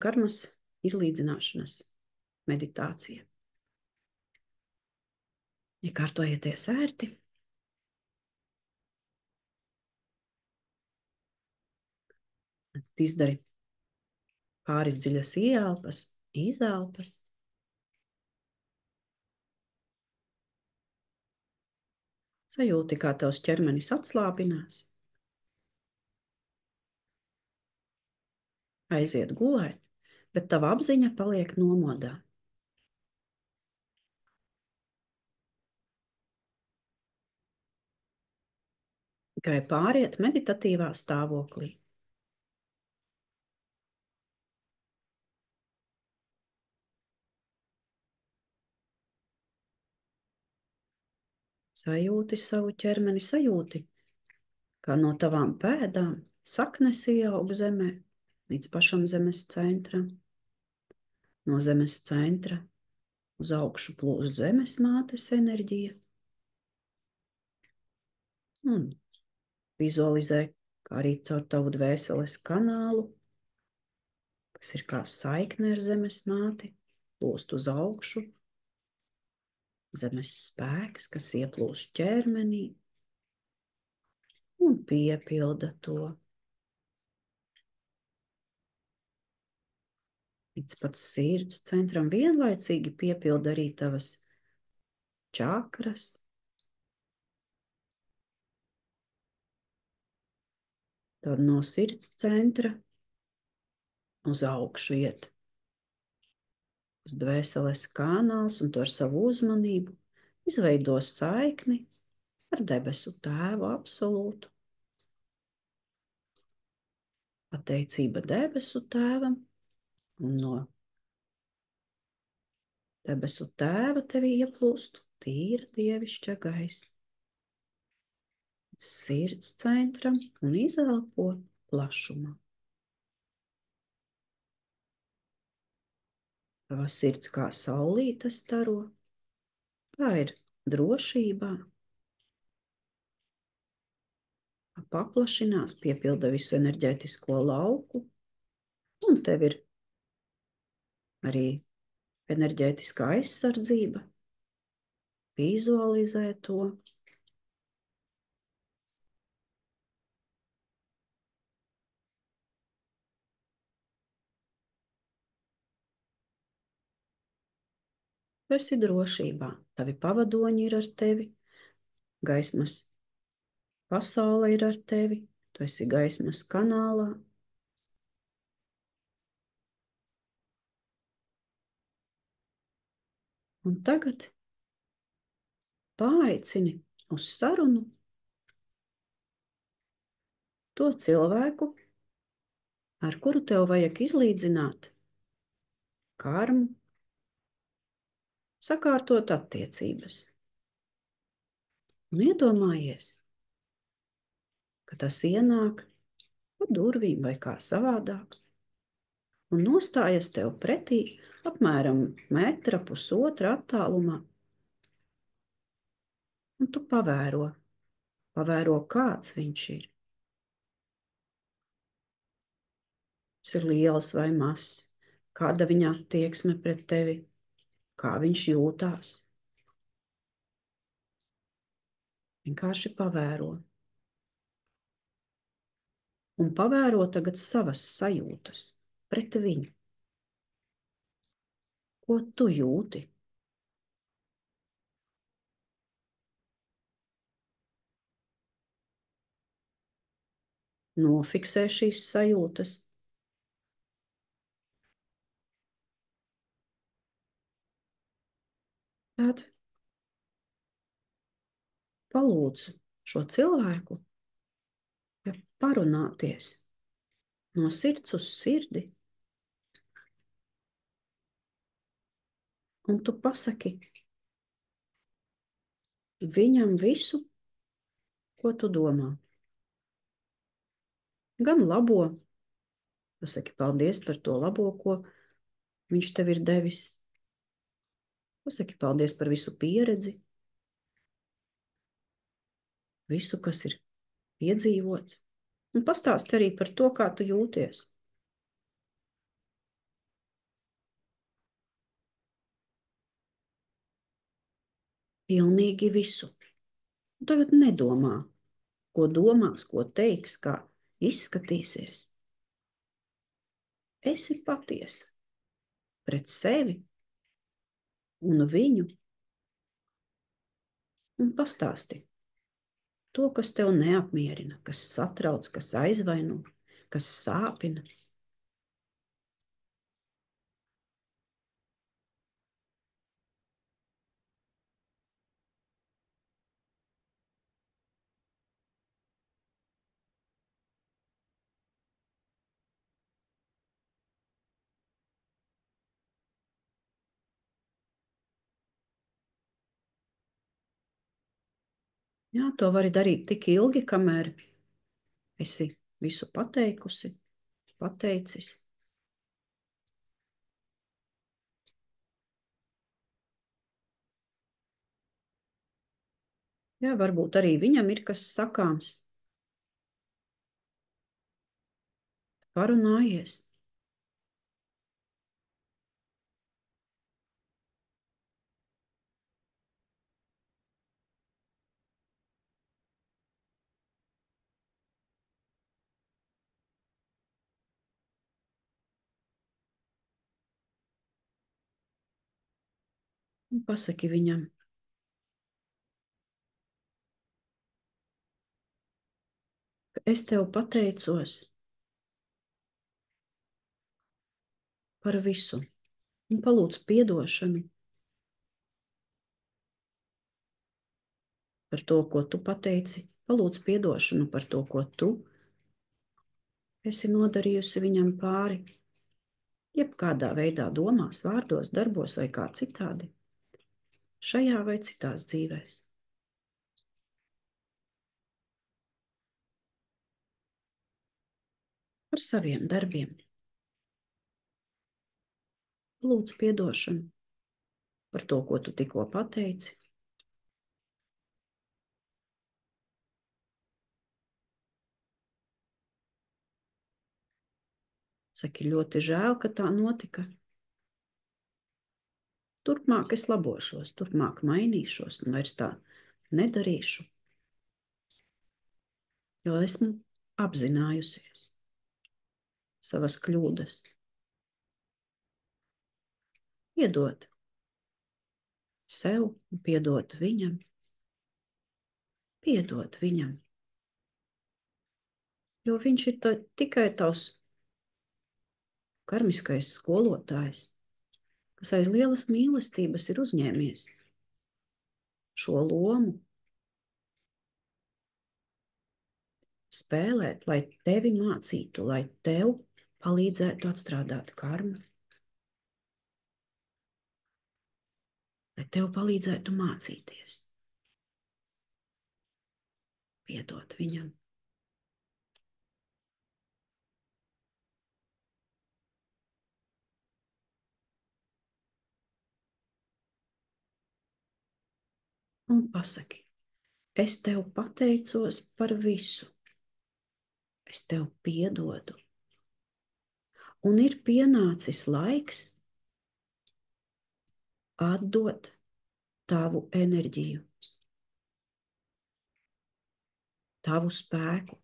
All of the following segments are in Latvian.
karmas izlīdzināšanas meditācija. Ja kārtojieties ērti, izdari pāris dziļas ieelpas, izelpas. Sajūti, kā tavs ķermenis atslābinās. Aiziet gulēt, bet tava apziņa paliek nomodā. Tikai pāriet meditatīvā stāvoklī. Sajūti savu ķermeni, sajūti, kā no tavām pēdām saknes ieaug zemē līdz pašam zemes centram. No zemes centra uz augšu plūst zemes mātes enerģija. Un vizualizē, kā arī caur tavu dvēseles kanālu, kas ir kā saikne ar zemes māti, plūst uz augšu. Zemes spēks, kas ieplūst ķermenī un piepilda to. Līdz pat sirds centram vienlaicīgi piepilda arī tavas čakras. Tad no sirds centra uz augšu iet uz dvēseles kanāls un to ar savu uzmanību izveido saikni ar debesu tēvu absolūtu. Pateicība debesu tēvam un no debesu tēva tevī ieplūst tīra dievišķa gaisma. Sirds centram un izelpo plašumā. Tava sirds kā saulīte staro, tā ir drošībā. Paplašinās, piepilda visu enerģētisko lauku, un tev ir arī enerģētiskā aizsardzība. Vizualizē to. Tu esi drošībā, tavi pavadoņi ir ar tevi, gaismas pasaule ir ar tevi, tu esi gaismas kanālā. Un tagad paaicini uz sarunu to cilvēku, ar kuru tev vajag izlīdzināt karmu, sakārtot attiecības. Un iedomājies, ka tas ienāk pa durvīm vai kā savādāk un nostājas tev pretī apmēram metra, pusotra attālumā. Un tu pavēro, kāds viņš ir. Tas ir liels vai mazs, kāda viņa attieksme pret tevi, kā viņš jūtās. Vienkārši pavēro. Un pavēro tagad savas sajūtas pret viņu. Ko tu jūti? Nofiksē šīs sajūtas. Tad palūdzu šo cilvēku parunāties no sirds uz sirdi. Un tu pasaki viņam visu, ko tu domā. Gan labo, pasaki paldies par to labo, ko viņš tev ir devis. Pasaki paldies par visu pieredzi, visu, kas ir piedzīvots. Un pastāsti arī par to, kā tu jūties. pilnīgi visu. Un tagad nedomā, ko domās, ko teiks, kā izskatīsies. Esi patiesa pret sevi un viņu un pastāsti to, kas tev neapmierina, kas satrauc, kas aizvaino, kas sāpina. Jā, to vari darīt tik ilgi, kamēr esi visu pateikusi, pateicis. Jā, varbūt arī viņam ir kas sakāms. Parunājies. Un pasaki viņam, ka es tev pateicos par visu un palūdzu piedošanu par to, ko tu pateici. Palūdzu piedošanu par to, ko tu esi nodarījusi viņam pāri. Jebkādā veidā domās, vārdos, darbos vai kā citādi. Šajā vai citās dzīvēs. Par saviem darbiem. Lūdzu piedošanu par to, ko tu tikko pateici. Saki, ļoti žēl, ka tā notika. Turpmāk es labošos, turpmāk mainīšos un vairs tā nedarīšu, jo esmu apzinājusies savas kļūdas. Piedot sev un piedot viņam. Piedot viņam. Jo viņš ir tikai tavs karmiskais skolotājs, kas aiz lielas mīlestības ir uzņēmies šo lomu spēlēt, lai tevi mācītu, lai tev palīdzētu atstrādāt karmu, lai tev palīdzētu mācīties. Piedot viņam. Un pasaki, es tev pateicos par visu. Es tev piedodu. Un ir pienācis laiks atdot tavu enerģiju, tavu spēku.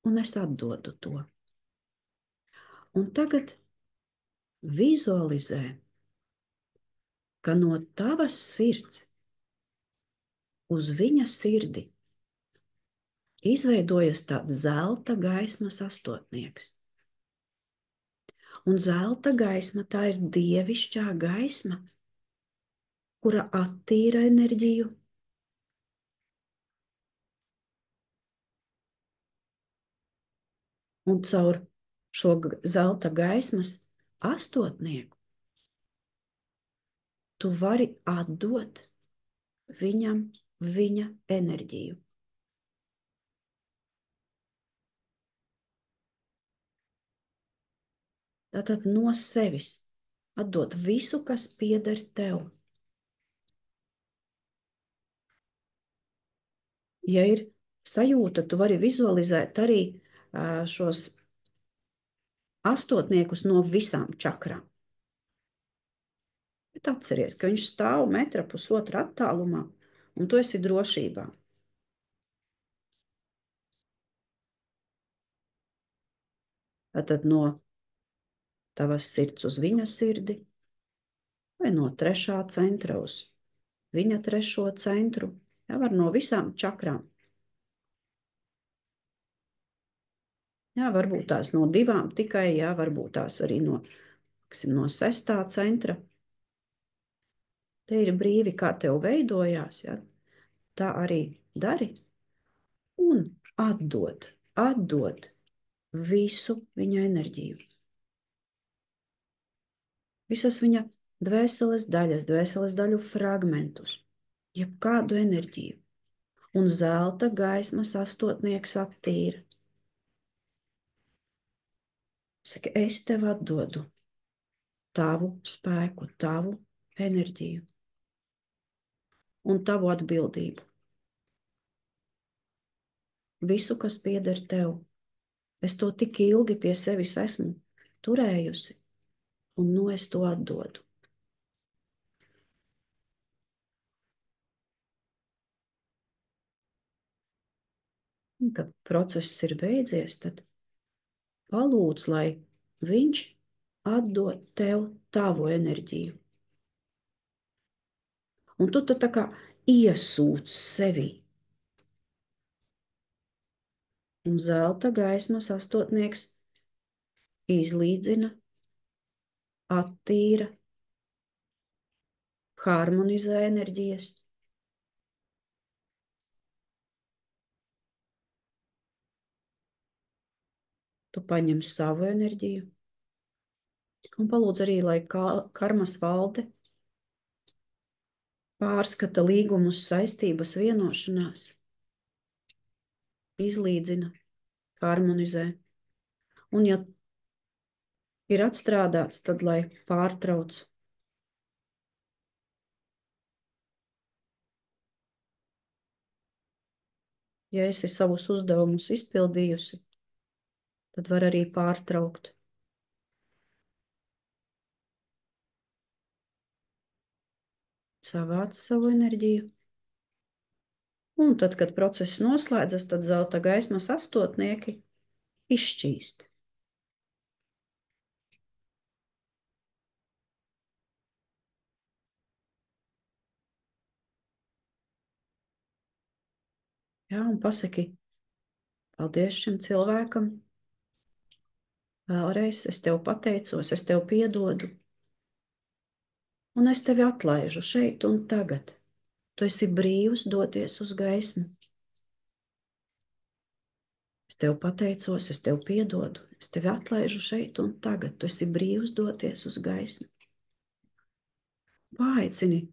Un es atdodu to. Un tagad vizualizē, ka no tavas sirds uz viņa sirdi izveidojas tāds zelta gaismas astotnieks. Un zelta gaisma tā ir dievišķā gaisma, kura attīra enerģiju, un caur šo zelta gaismas astotnieku tu vari atdot viņam viņa enerģiju. Tātad no sevis atdot visu, kas pieder tev. Ja ir sajūta, tu vari vizualizēt arī šos astotniekus no visām čakrām. Bet atceries, ka viņš stāv metra pusotra attālumā, un tu esi drošībā. Tad no tavas sirds uz viņa sirdi, vai no trešā centra uz viņa trešo centru, jā, var no visām čakrām. Jā, varbūt tās no divām tikai, jā, varbūt tās arī no sestā centra. Te ir brīvi, kā tev veidojās, jā. Tā arī dari. Un atdod visu viņa enerģiju. Visas viņa dvēseles daļu fragmentus, jebkādu enerģiju. Un zelta gaismas astotnieks attīra. Saka, es tev atdodu tavu spēku, tavu enerģiju un tavu atbildību. Visu, kas pieder tev. Es to tik ilgi pie sevis esmu turējusi, un nu es to atdodu. Un, kad process ir beidzies, tad palūdz, lai viņš atdod tev tavu enerģiju. Un tu tā kā iesūc sevi. Un zelta gaismas astotnieks izlīdzina, attīra, harmonizē enerģijas. Tu paņem savu enerģiju un palūdz arī, lai karmas valde pārskata līgumus, saistības, vienošanās, izlīdzina, harmonizē. Un, ja ir atstrādāts, tad lai pārtrauc. Ja esi savus uzdevumus izpildījusi, tad var arī pārtraukt. Savāc savu enerģiju. Un tad, kad process noslēdzas, tad zelta gaismas astotnieki izšķīst. Jā, un pasaki, paldies šim cilvēkam. Vēlreiz es tev pateicos, es tev piedodu. Un es tevi atlaižu šeit un tagad. Tu esi brīvs doties uz gaismu. Es tev pateicos, es tev piedodu. Es tevi atlaižu šeit un tagad. Tu esi brīvs doties uz gaismu. Paaicini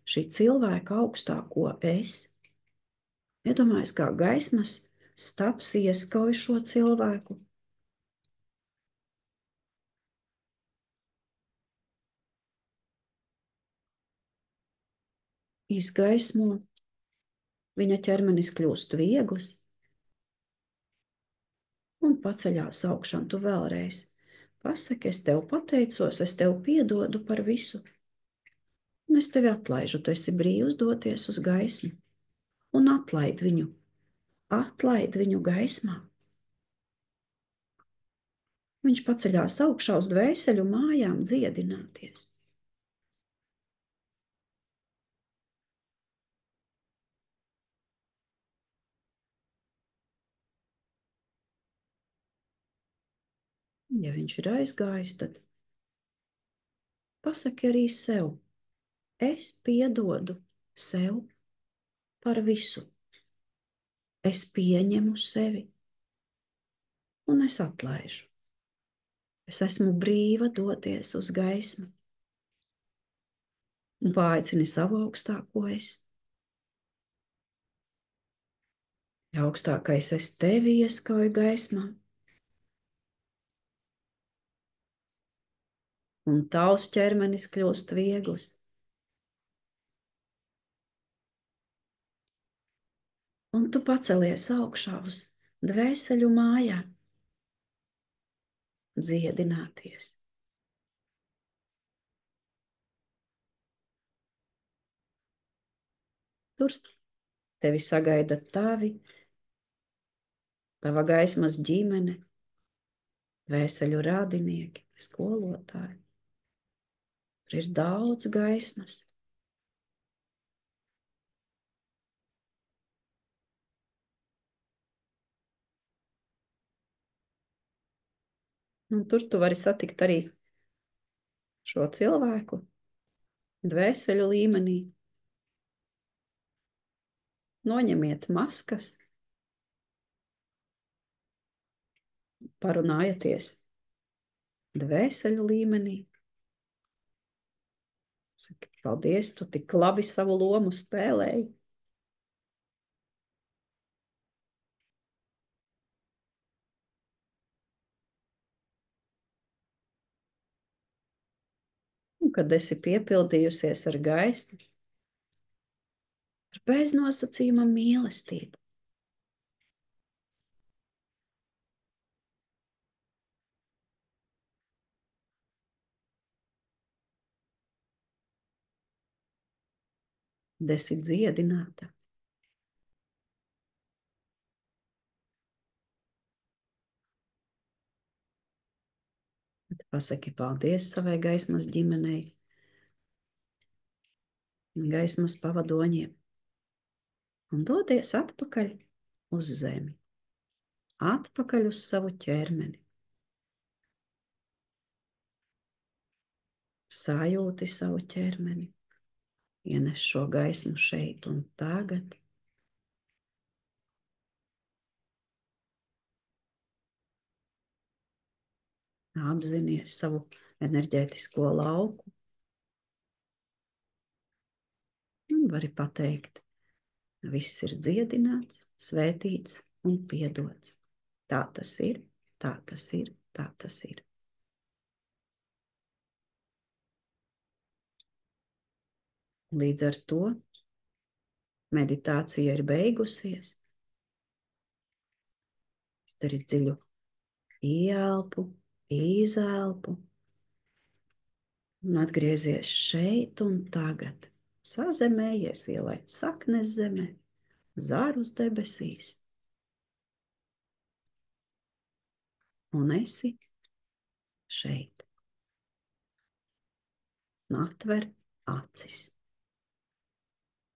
šī cilvēka augstāko es. Iedomājies, kā gaismas stabs ieskauj šo cilvēku. Izgaismo, viņa ķermenis kļūst viegls un paceļās augšā. Tu vēlreiz pasaki, es tev pateicos, es tev piedodu par visu. Un es tevi atlaižu, tu esi brīvs doties uz gaismu. Un atlaid viņu gaismā. Viņš paceļās augšā uz dvēseļu mājām dziedināties. Ja viņš ir aizgājis, tad pasaki arī sev, es piedodu sev par visu. Es pieņemu sevi un es atlaižu. Es esmu brīva doties uz gaismu. Un paaicini savu augstāko es. Ja augstākais es tevi ieskauju gaismā. Un tavs ķermenis kļūst viegls. Un tu pacelies augšā uz dvēseļu mājā. Dziedināties. Tur tevi sagaida tava gaismas ģimene, vēseļu radinieki, skolotāji. Tur ir daudz gaismas. Un tur tu vari satikt arī šo cilvēku dvēseļu līmenī. Noņemiet maskas, parunājieties dvēseļu līmenī. Saki, paldies, tu tik labi savu lomu spēlēji. Un, kad esi piepildījusies ar gaismu, ar beznosacījuma mīlestību, tad esi dziedināta. Tad pasaki paldies savai gaismas ģimenei, gaismas pavadoņiem un dodies atpakaļ uz zemi, atpakaļ uz savu ķermeni. Sajūti savu ķermeni, ienes šo gaismu šeit un tagad. Apzinies savu enerģētisko lauku. Un vari pateikt, viss ir dziedināts, svētīts un piedots. Tā tas ir, tā tas ir, tā tas ir. Līdz ar to meditācija ir beigusies. Izdari dziļu ieelpu, izelpu un atgriezies šeit un tagad. Sazemējies, ielaid saknes zemē, zarus debesīs. Un esi šeit. Un atver acis.